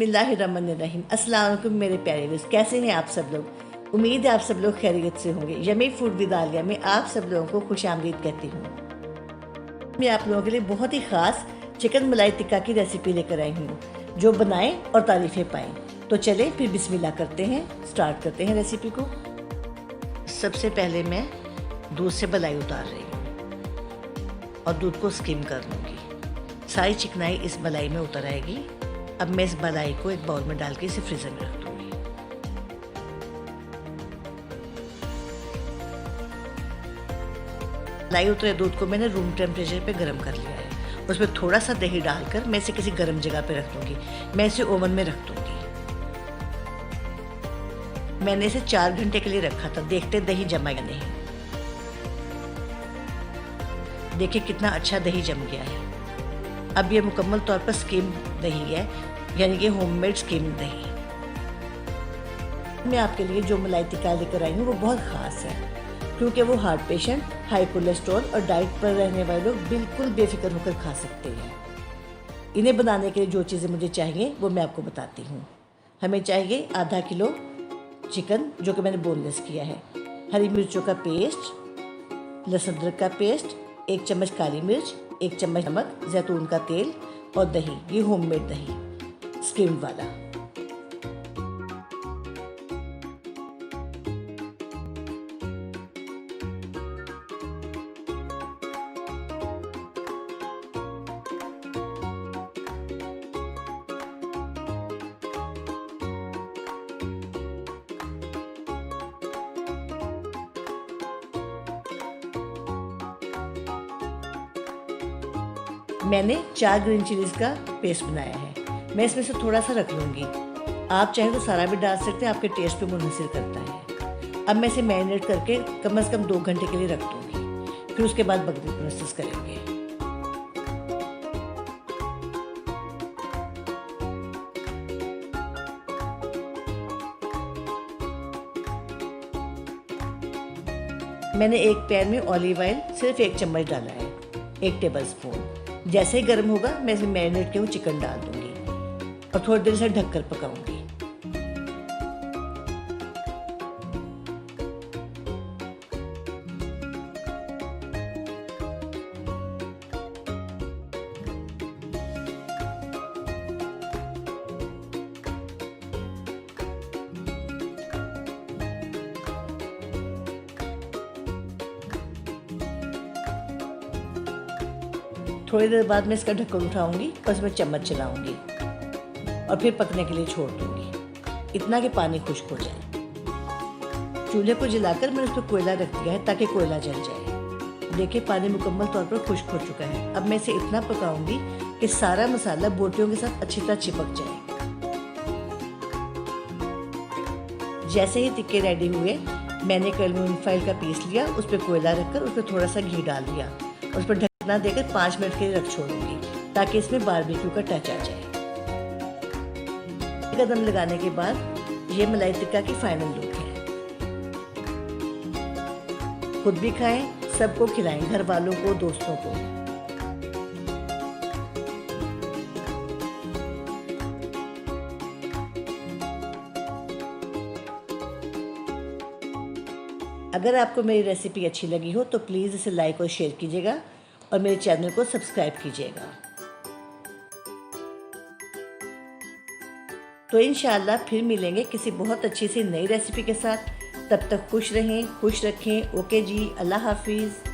बिस्मिल्लाहिर्रहमानिर्रहीम। अस्सलाम वालेकुम मेरे प्यारे दोस्त, कैसे हैं आप सब लोग। उम्मीद है आप सब लोग खैरियत से होंगे। यमी फूड विद आलिया में आप सब लोगों को खुश आमदीद कहती हूँ। मैं आप लोगों के लिए बहुत ही ख़ास चिकन मलाई टिक्का की रेसिपी लेकर आई हूँ, जो बनाएं और तारीफ़ें पाएं। तो चलें फिर बिस्मिल्लाह करते हैं, स्टार्ट करते हैं रेसिपी को। सबसे पहले मैं दूध से मलाई उतार रही हूँ और दूध को स्किम कर लूँगी। सारी चिकनाई इस मलाई में उतर आएगी। अब मैं इस मलाई को एक बाउल में डाल के इसे फ्रीज़र में रख दूँगी। मलाई उतरे दूध को मैंने रूम टेम्परेचर पे गर्म कर लिया है। उसमें थोड़ा सा दही डालकर मैं इसे किसी गर्म जगह पे रख दूँगी। मैं इसे ओवन में रख दूँगी। मैंने इसे 4 घंटे के लिए रखा था। देखते दही जमा या नहीं। देखिए कितना अच्छा दही जम गया है। अब ये मुकम्मल तौर पर स्किम दही है, यानी कि होममेड स्किम दही। मैं आपके लिए जो मलाई टिक्का लेकर आई हूँ वो बहुत ख़ास है, क्योंकि वो हार्ट पेशेंट, हाई कोलेस्ट्रॉल और डाइट पर रहने वाले लोग बिल्कुल बेफिक्र होकर खा सकते हैं। इन्हें बनाने के लिए जो चीज़ें मुझे चाहिए वो मैं आपको बताती हूँ। हमें चाहिए आधा किलो चिकन, जो कि मैंने बोनलेस किया है, हरी मिर्चों का पेस्ट, लहसुन अदरक का पेस्ट, 1 चम्मच काली मिर्च, 1 चम्मच नमक, जैतून का तेल और दही। ये होममेड दही स्किम्ड वाला। मैंने 4 ग्रीन चिलीज़ का पेस्ट बनाया है। मैं इसमें से थोड़ा सा रख लूँगी। आप चाहे तो सारा भी डाल सकते हैं, आपके टेस्ट पे मुनहसिर करता है। अब मैं इसे मैरिनेट करके कम से कम 2 घंटे के लिए रख दूँगी। फिर उसके बाद बकरी प्रोसेस करेंगे। मैंने एक पैन में ऑलिव ऑयल सिर्फ 1 चम्मच डाला है, 1 टेबल स्पून। जैसे ही गर्म होगा मैं इसमें मैरिनेट किया हुआ चिकन डाल दूंगी और थोड़ी देर से ढककर पकाऊंगी। थोड़ी देर बाद मैं इसका ढक्कन उठाऊंगी और इसमें चम्मच चलाऊंगी और फिर पकने के लिए छोड़ दूंगी, इतना कि पानी खुश्क हो जाए। चूल्हे को जलाकर मैंने उस पर कोयला रख दिया है ताकि कोयला जल जाए। देखिए पानी मुकम्मल तौर पर खुश्क हो चुका है। अब मैं इसे इतना पकाऊंगी कि सारा मसाला बोटियों के साथ अच्छी तरह चिपक जाए। जैसे ही टिक्के रेडी हुए, मैंने एक एल्युमिनियम फॉइल का पीस लिया, उस पर कोयला रखकर उस पर थोड़ा सा घी डाल दिया, उस पर ढकना देकर 5 मिनट के लिए रख छोड़ूंगी ताकि इसमें बारबेक्यू का टच आ जाए। कदम लगाने के बाद ये मलाई टिक्का की फाइनल लुक है। खुद भी खाएं, सबको खिलाएं, घर वालों को, दोस्तों को। अगर आपको मेरी रेसिपी अच्छी लगी हो तो प्लीज़ इसे लाइक और शेयर कीजिएगा और मेरे चैनल को सब्सक्राइब कीजिएगा। तो इंशाअल्लाह फिर मिलेंगे किसी बहुत अच्छी सी नई रेसिपी के साथ। तब तक खुश रहें, खुश रखें। ओके जी, अल्लाह हाफिज़।